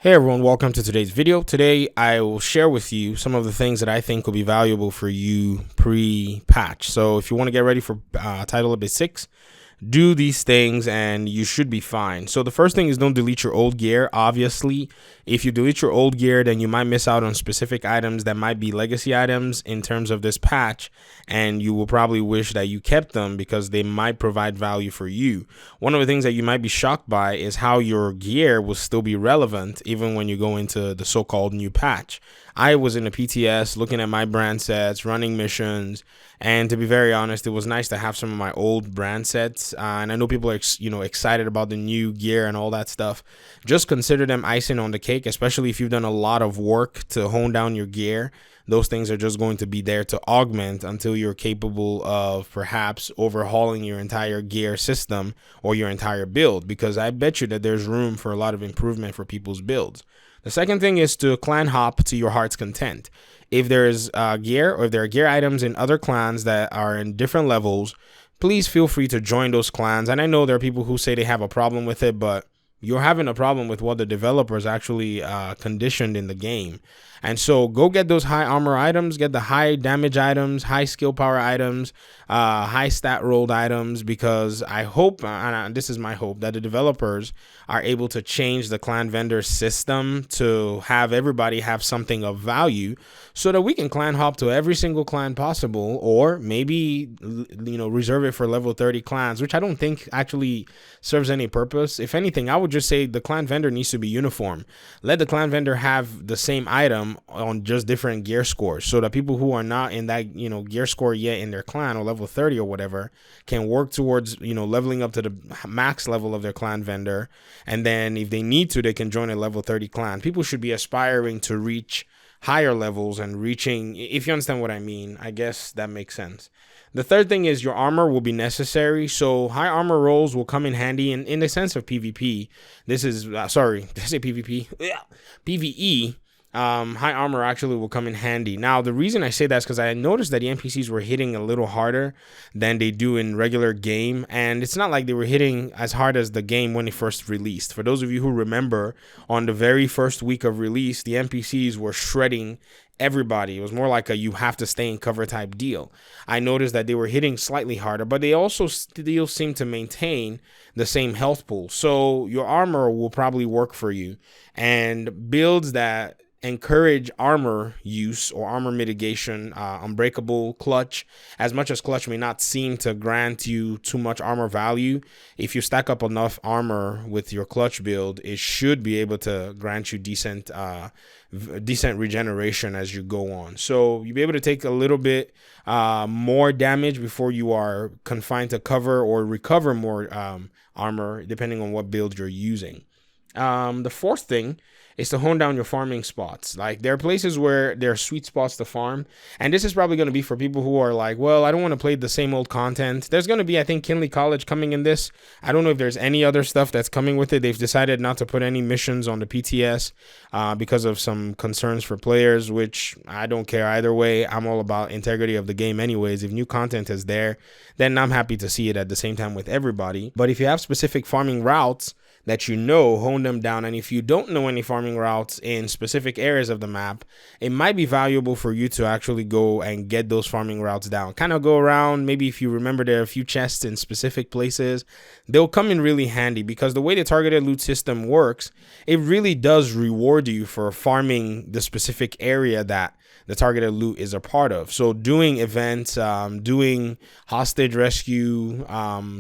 Hey everyone, welcome to today's video. Today I will share with you some of the things that I think will be valuable for you pre-patch. So if you want to get ready for title update 6, do these things and you should be fine. So the first thing is don't delete your old gear. Obviously, if you delete your old gear, then you might miss out on specific items that might be legacy items in terms of this patch, and you will probably wish that you kept them because they might provide value for you. One of the things that you might be shocked by is how your gear will still be relevant even when you go into the so-called new patch. I was in a PTS looking at my brand sets, running missions, and to be very honest, it was nice to have some of my old brand sets. And I know people are excited about the new gear and all that stuff. Just consider them icing on the cake, especially if you've done a lot of work to hone down your gear. Those things are just going to be there to augment until you're capable of perhaps overhauling your entire gear system or your entire build, because I bet you that there's room for a lot of improvement for people's builds. The second thing is to clan hop to your heart's content. If there's gear or if there are gear items in other clans that are in different levels, please feel free to join those clans. And I know there are people who say they have a problem with it, but you're having a problem with what the developers actually conditioned in the game. And so go get those high armor items, get the high damage items, high skill power items, high stat rolled items, because I hope, and this is my hope, that the developers are able to change the clan vendor system to have everybody have something of value so that we can clan hop to every single clan possible, or maybe, reserve it for level 30 clans, which I don't think actually serves any purpose. If anything, I would just say the clan vendor needs to be uniform. Let the clan vendor have the same item on just different gear scores, so that people who are not in that gear score yet in their clan or level 30 or whatever can work towards leveling up to the max level of their clan vendor, and then if they need to, they can join a level 30 clan. People should be aspiring to reach higher levels and reaching, if you understand what I mean. I guess that makes sense. The third thing is your armor will be necessary. So high armor rolls will come in handy in the sense of PvP. This is, sorry, did I say PvP? Yeah. PvE. High armor actually will come in handy. Now, the reason I say that is because I noticed that the NPCs were hitting a little harder than they do in regular game. And it's not like they were hitting as hard as the game when it first released. For those of you who remember, on the very first week of release, the NPCs were shredding everybody. It was more like a you have to stay in cover type deal. I noticed that they were hitting slightly harder, but they also still seem to maintain the same health pool. So your armor will probably work for you, and builds that encourage armor use or armor mitigation, unbreakable, clutch. As much as clutch may not seem to grant you too much armor value, if you stack up enough armor with your clutch build, it should be able to grant you decent regeneration as you go on. So you'll be able to take a little bit more damage before you are confined to cover, or recover more armor depending on what build you're using. The fourth thing is to hone down your farming spots. Like, there are places where there are sweet spots to farm, and this is probably going to be for people who are like, well, I don't want to play the same old content. There's going to be, I think, Kinley College coming in this. I don't know if there's any other stuff that's coming with it. They've decided not to put any missions on the PTS because of some concerns for players, which I don't care either way. I'm all about integrity of the game anyways. If new content is there, then I'm happy to see it at the same time with everybody. But if you have specific farming routes that hone them down. And if you don't know any farming routes in specific areas of the map, it might be valuable for you to actually go and get those farming routes down. Kind of go around. Maybe if you remember there are a few chests in specific places, they'll come in really handy, because the way the targeted loot system works, it really does reward you for farming the specific area that the targeted loot is a part of. So doing events, doing hostage rescue,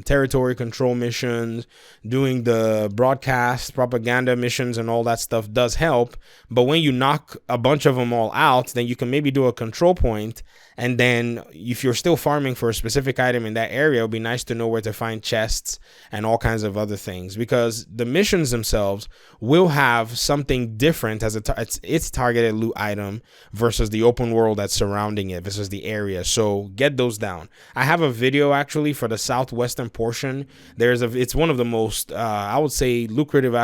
territory control missions, doing the broadcast propaganda missions and all that stuff does help. But when you knock a bunch of them all out, then you can maybe do a control point. And then if you're still farming for a specific item in that area, it'll be nice to know where to find chests and all kinds of other things, because the missions themselves will have something different as its targeted loot item versus the open world that's surrounding it, versus the area. So get those down. I have a video actually for the southwestern portion. It's one of the most, I would say, lucrative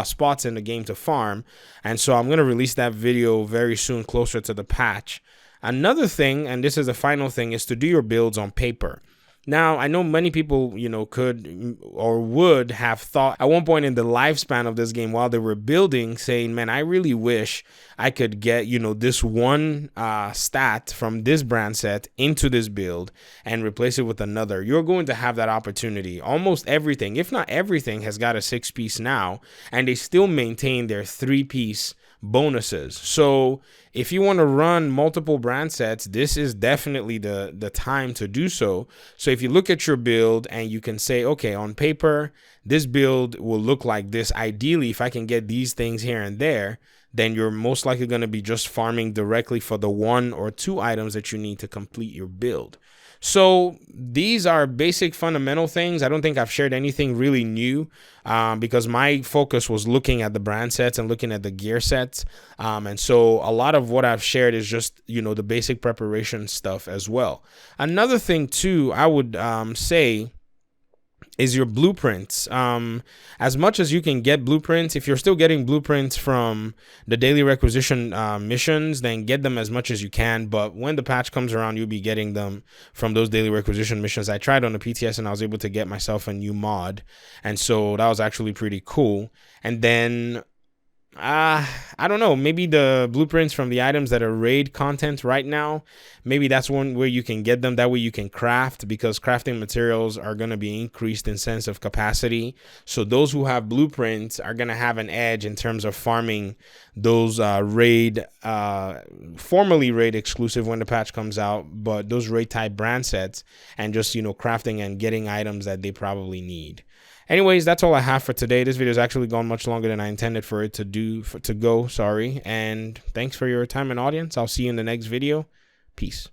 spots in the game to farm. And so I'm going to release that video very soon, closer to the patch. Another thing, and this is the final thing, is to do your builds on paper. Now, I know many people, could or would have thought at one point in the lifespan of this game while they were building, saying, man, I really wish I could get, this one stat from this brand set into this build and replace it with another. You're going to have that opportunity. Almost everything, if not everything, has got a 6-piece now, and they still maintain their 3-piece bonuses. So if you want to run multiple brand sets, this is definitely the time to do so. So if you look at your build and you can say, okay, on paper, this build will look like this. Ideally, if I can get these things here and there, then you're most likely going to be just farming directly for the 1 or 2 items that you need to complete your build. So these are basic fundamental things. I don't think I've shared anything really new because my focus was looking at the brand sets and looking at the gear sets. And so a lot of what I've shared is just, the basic preparation stuff as well. Another thing too, I would say, is your blueprints. As much as you can get blueprints, if you're still getting blueprints from the daily requisition missions, then get them as much as you can. But when the patch comes around, you'll be getting them from those daily requisition missions. I tried on the PTS and I was able to get myself a new mod, and so that was actually pretty cool. And then I don't know, maybe the blueprints from the items that are raid content right now, maybe that's one where you can get them. That way you can craft, because crafting materials are going to be increased in sense of capacity. So those who have blueprints are going to have an edge in terms of farming those raid, formerly raid exclusive when the patch comes out, but those raid type brand sets, and just, crafting and getting items that they probably need. Anyways, that's all I have for today. This video has actually gone much longer than I intended for it to go. And thanks for your time and audience. I'll see you in the next video. Peace.